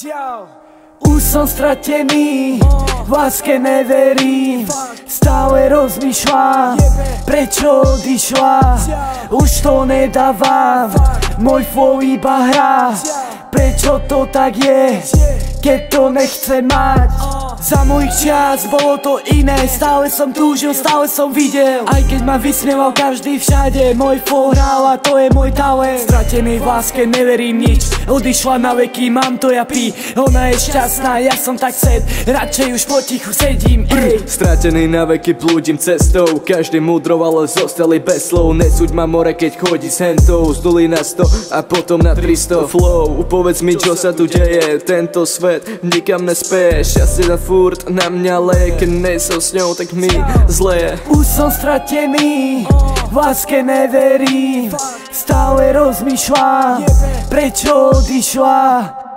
Už som stratený, v láske neverím, stále rozmýšľam, prečo odišla. Už to nedávam, môj flow iba hrá. Prečo to tak je, keď to nechce mať? Za mojich čias bolo to iné, stále som túžil, stále som videl. Aj keď ma vysmieval každý všade, môj flow hral a to je môj talent. Stratený v láske, neverím nič, odišla na veky, mám to ja pí. Ona je šťastná, ja som tak sad, radšej už potichu sedím, ej. Stratený na veky, blúdim cestou, každý múdro, ale zostali bez slov. Nesúď ma more, keď chodí s hentou, z 0 na 100 a potom na 300 flow. Povedz mi, čo sa tu deje, tento svet nikam nespeje. Šťastie na furt na mňa leje, keď nejsem s ňou, tak mi zle. Už som stratený, v láske neverím, stále rozmýšľam, prečo odišla.